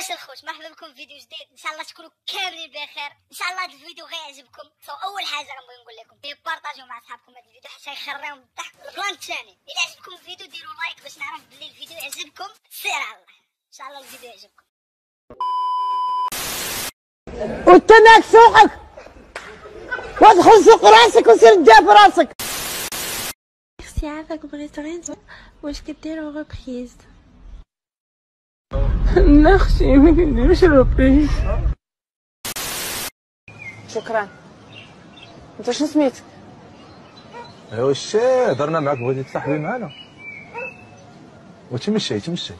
واش الخوت، مرحبا بكم في فيديو جديد. ان شاء الله تكونوا كاملين بخير. ان شاء الله هذا الفيديو غيعجبكم. اول حاجه غنبغي نقول لكم بارطاجيو مع صحابكم هذا الفيديو حتى يخريهم بالضحك. البلان الثاني، الا عجبكم الفيديو ديروا لايك باش نعرف بلي الفيديو يعجبكم. سير على الله، ان شاء الله الفيديو يعجبكم. وتناك سوقك وادخل سوق راسك وسير تجاب راسك. ميرسي. عافاك بغيت غير واش كديروا غوبريز؟ لا اختي ما كنديروش روبريز. شكرا. انت شنو سميتك؟ ايوا الشي هضرنا معاك بغيتي تصاحبي معانا وتمشي تمشي.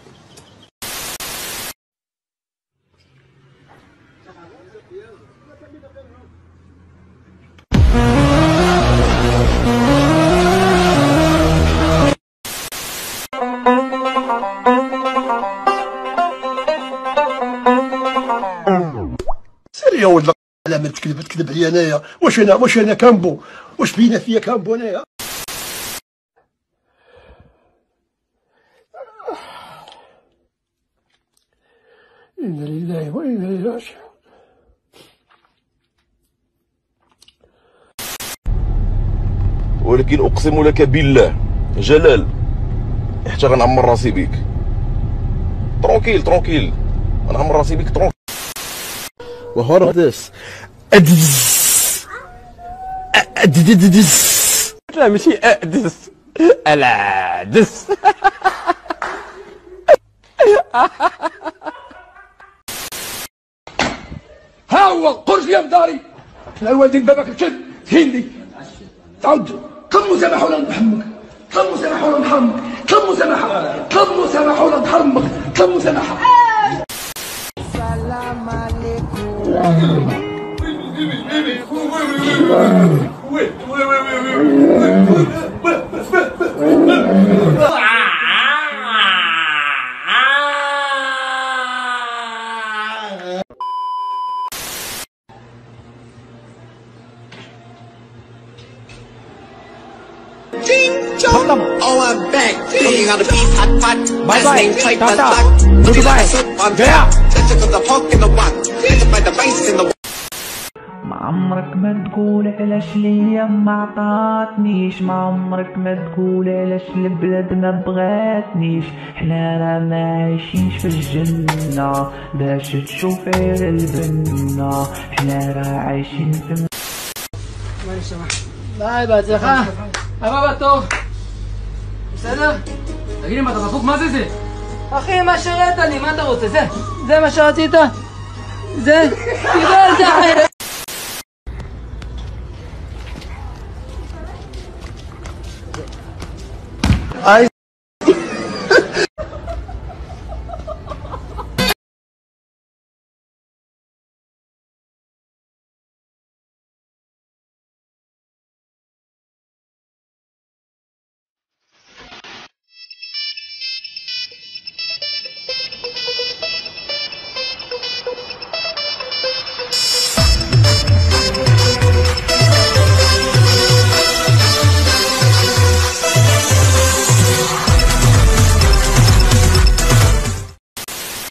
سير يا ولد على ما تكذب عليا انايا. واش انا كامبو؟ واش بينا فيا كامبو انايا؟ انا لله وانا اليه راجعون. ولكن اقسم لك بالله جلال حتى غنعمر راسي بيك. ترونكيل غنعمر راسي بيك ترونكيل. وهور this لا ماشي ادس لا دس. ها هو خرج لي من داري. الوالدين باباك تشد تهيني تعود. كم مسامحه ولا نحرمك، كم مسامحه ولا نحرمك، كم مسامحه، كم مسامحه ولا نحرمك، كم مسامحه. السلام عليكم. Oh, I'm back. Cooking on the beef, hot pot. Bye bye. Tata. Goodbye. Gaya. Touch of the pork in the one. Touch by the rice in the one. ما عمرك ما تقول علاش ليا ما عطاتنيش، ما عمرك ما تقول علاش البلاد ما بغاتنيش. حنا راه ما عايشينش في الجنة باش تشوف غير البنة، حنا راه عايشين في Dai baca apa batu? Sana, lagi ni mata masuk masih sih. Akhi masyarakat ni mata bos sih. Zai masyarakat kita, zai kita dah.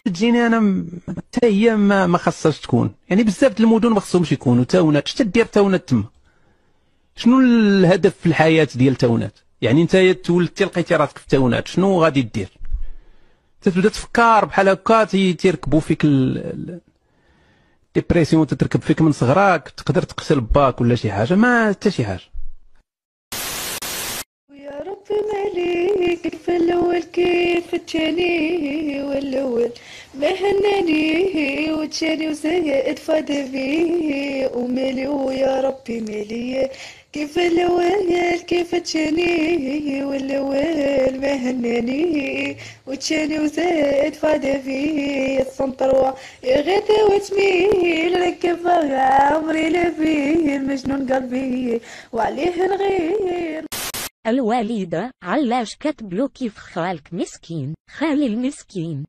تجيني انا حتى هي ما خاصهاش تكون، يعني بزاف د المدن ما خصهمش يكونوا تاونات. شتا دير تاونات تما؟ شنو الهدف في الحياه ديال تاونات؟ يعني انت تولدتي لقيتي راسك في تاونات، شنو غادي دير؟ تبدا تفكر بحال هكا تيركبوا فيك ديبرسيون، تتركب فيك من صغرك، تقدر تقتل باك ولا شي حاجه، ما حتى شي حاجه. يا ربي مالي كيف الأول كيف التاني، والأول ما هناني والتاني وزايد فاد بيه، ومالي ويا ربي مالي كيف الأول كيف التاني، والأول ما هناني والتاني وزايد فاد بيه. السنطروة غدا وتميل ركبها عمري لبيه، المجنون قلبي وعليه نغير. الوالدة علاش كتبلو كيف خالك مسكين، خالي المسكين.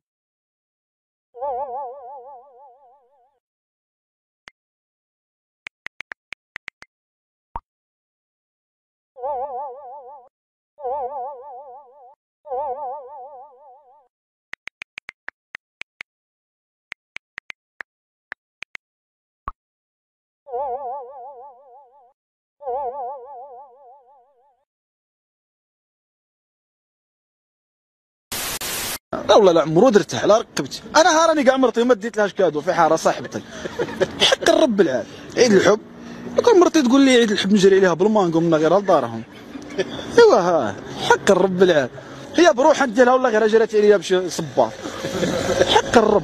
لا والله لا عمرو درتها لا ركبت انا هاراني كاع مرتي ما ديت لهاش كادو في حاره صاحبتي حق الرب العال عيد الحب كل مرتي تقول لي عيد الحب نجري عليها بالمانجو من غير لدارهم ايوا ها حق الرب العال هي بروحها نديرها ولا غير جرات عليا بشي صباط حق الرب.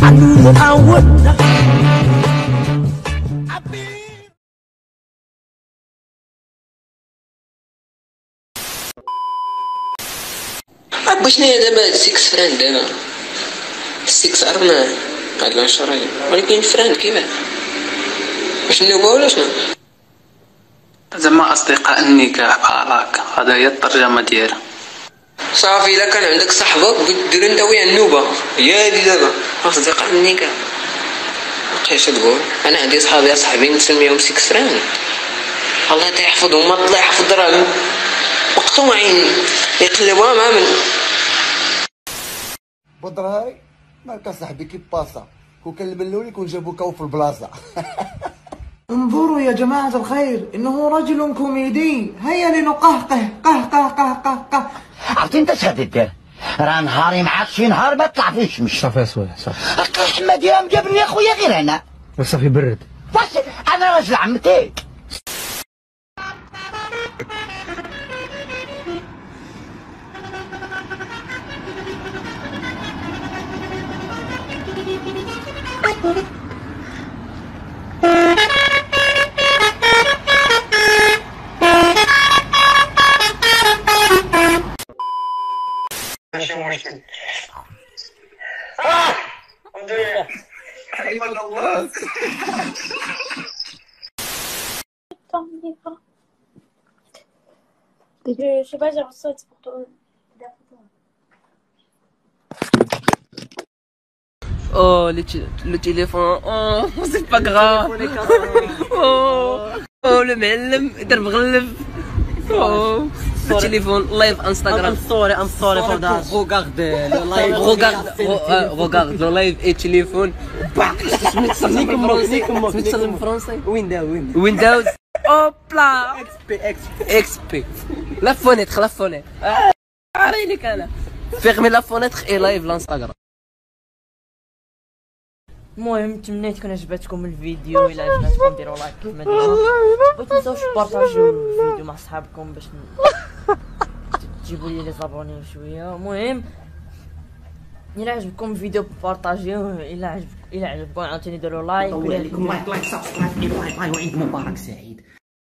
I knew that I wouldn't. عبا شناهي دابا 6 فران دابا 6 عرفناه هاد العشرين ولكن فران كيفاه واش النوبة ولا شنو؟ زعما أصدقاء النكاح بحال هكا هذا هي الترجمة ديالها. صافي إلا كان عندك صاحبك دير انت وياه النوبة هي هادي دابا أصدقاء النكاح. مابقيتش تقول أنا عندي صحابي أصحابي نسميهم 6 فران الله يحفظهم الله يحفظ راهم مقطوعين يقلبوها مع من بدرهاي مالك صاحبي كي باسا وكنلبلو لك ونجيبوك في البلاصه. انظروا يا جماعة الخير إنه رجل كوميدي هيا لنقهقه قهقه قهقه قه. عرفتي انت شحال دير راه نهاري معاك شي نهار ما طلع فيه الشمس. صافي اسوي صافي الحماد يوم جابني اخويا غير انا وصافي برد واش انا راجل عمتي. ماشي مشكل. حيوان الله. Je sais pas, j'ai reçu ça pour toi. Oh, le téléphone. Oh, c'est pas grave. Oh, le معلم يدير مغلف. Oh, le téléphone live Instagram. I'm sorry for that. Regarde le live et téléphone. سميتها بالفرنسي Windows. Hopla. XP. La fenêtre. عارينك انا. Fermez la fenêtre et live l'Instagram. المهم تمنيت كون عجبتكم الفيديو. الا عجبتكم ديروا لايك كيما ديما ما تنساوش تبارطاجيو الفيديو مع صحابكم باش تجيبوا لي لي زابوني شويه. المهم الا عجبكم الفيديو بارطاجيوه. الا عجبكم عاوتاني ديروا لايك. لايك سبسكرايب لايك وعيد مبارك سعيد.